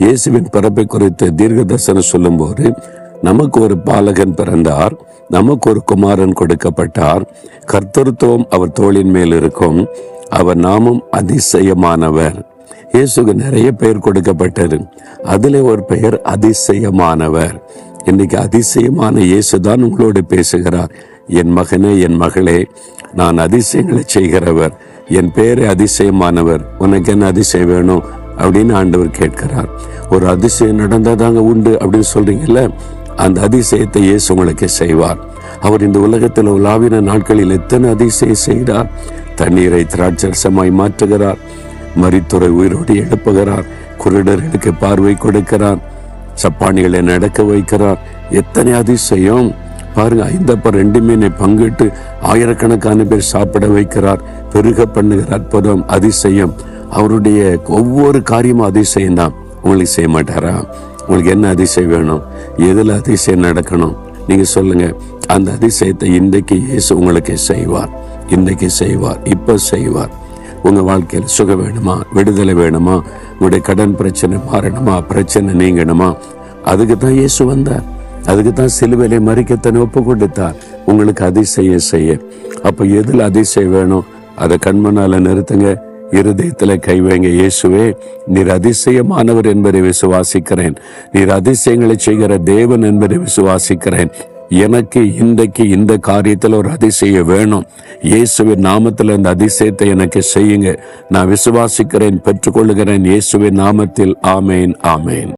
இயேசுவின் பிறப்பை குறித்து தீர்க்க தரிசனம் சொல்லும் போது, நமக்கு ஒரு பாலகன் பிறந்தார், நமக்கு ஒரு குமாரன் கொடுக்கப்பட்டார், கர்த்தருத்துவம் அவர் தோளின் மேல் இருக்கும், அவர் நாமும் அதிசயமானவர். இயேசுக்கு நிறைய பெயர் கொடுக்கப்பட்டது. அதிலே ஒரு பெயர் அதிசயமானவர். இன்னைக்கு அதிசயமான இயேசுதான் உங்களோடு பேசுகிறார். என் மகனே, என் மகளே, நான் அதிசயங்களை செய்கிறவர், என் பேரே அதிசயமானவர், உனக்கு என்ன அதிசயம் வேணும் அப்படின்னு ஆண்டவர் கேட்கிறார். ஒரு அதிசயம் நடந்தாதாங்க உண்டு அப்படின்னு சொல்றீங்கல்ல, அந்த அதிசயத்தை இயேசு உங்களுக்கு செய்வார். அவர் இந்த உலகத்தில் உலாவின நாட்களில் எத்தனை அதிசயம் செய்தார். தண்ணீரை திராட்சரசமாய் மாற்றுகிறார், மரித்தோரை உயிரோடு எழுப்புகிறார், குருடர்களுக்கு பார்வை கொடுக்கிறார், சப்பானிகளை நடக்க வைக்கிறார். எத்தனை அதிசயம் பாருங்க. 5 மீனை பங்கிட்டு ஆயிரக்கணக்கான பேர் சாப்பிட வைக்கிறார், பெருக பண்ணுகிற அற்புதம், அதிசயம். அவருடைய ஒவ்வொரு காரியமும் அதிசயம் தான். உங்களுக்கு செய்ய மாட்டாரா? உங்களுக்கு என்ன அதிசயம் வேணும்? எதுல அதிசயம் நடக்கணும் நீங்க சொல்லுங்க. அந்த அதிசயத்தை இன்றைக்கு இயேசு உங்களுக்கு செய்வார். இன்றைக்கு செய்வார், இப்ப செய்வார். உங்க வாழ்க்கையில் சுகம் வேணுமா, விடுதலை வேணுமா, உங்களுடைய கடன் பிரச்சனை மாறணுமா, பிரச்சனை நீங்கணுமா, அதுக்கு தான் இயேசு வந்தார். அதுக்கு தான் சிலுவையிலே மரிக்கத்தனை ஒப்பு கொடுத்தார், உங்களுக்கு அதிசயம் செய்ய. அப்ப எதுல அதிசயம் வேணும் அதை கண்மனால நிறுத்துங்க, இருதயத்துல கை வைங்க. இயேசுவே, நீர் அதிசயமானவர் என்பதை விசுவாசிக்கிறேன், நீர் அதிசயங்களை செய்கிற தேவன் என்பதை விசுவாசிக்கிறேன். எனக்கு இன்றைக்கு இந்த காரியத்துல ஒரு அதிசயம் வேணும். இயேசுவின் நாமத்தில் இந்த அதிசயத்தை எனக்கு செய்யுங்க. நான் விசுவாசிக்கிறேன், பெற்றுக்கொள்ளுகிறேன். இயேசுவின் நாமத்தில் ஆமேன், ஆமேன்.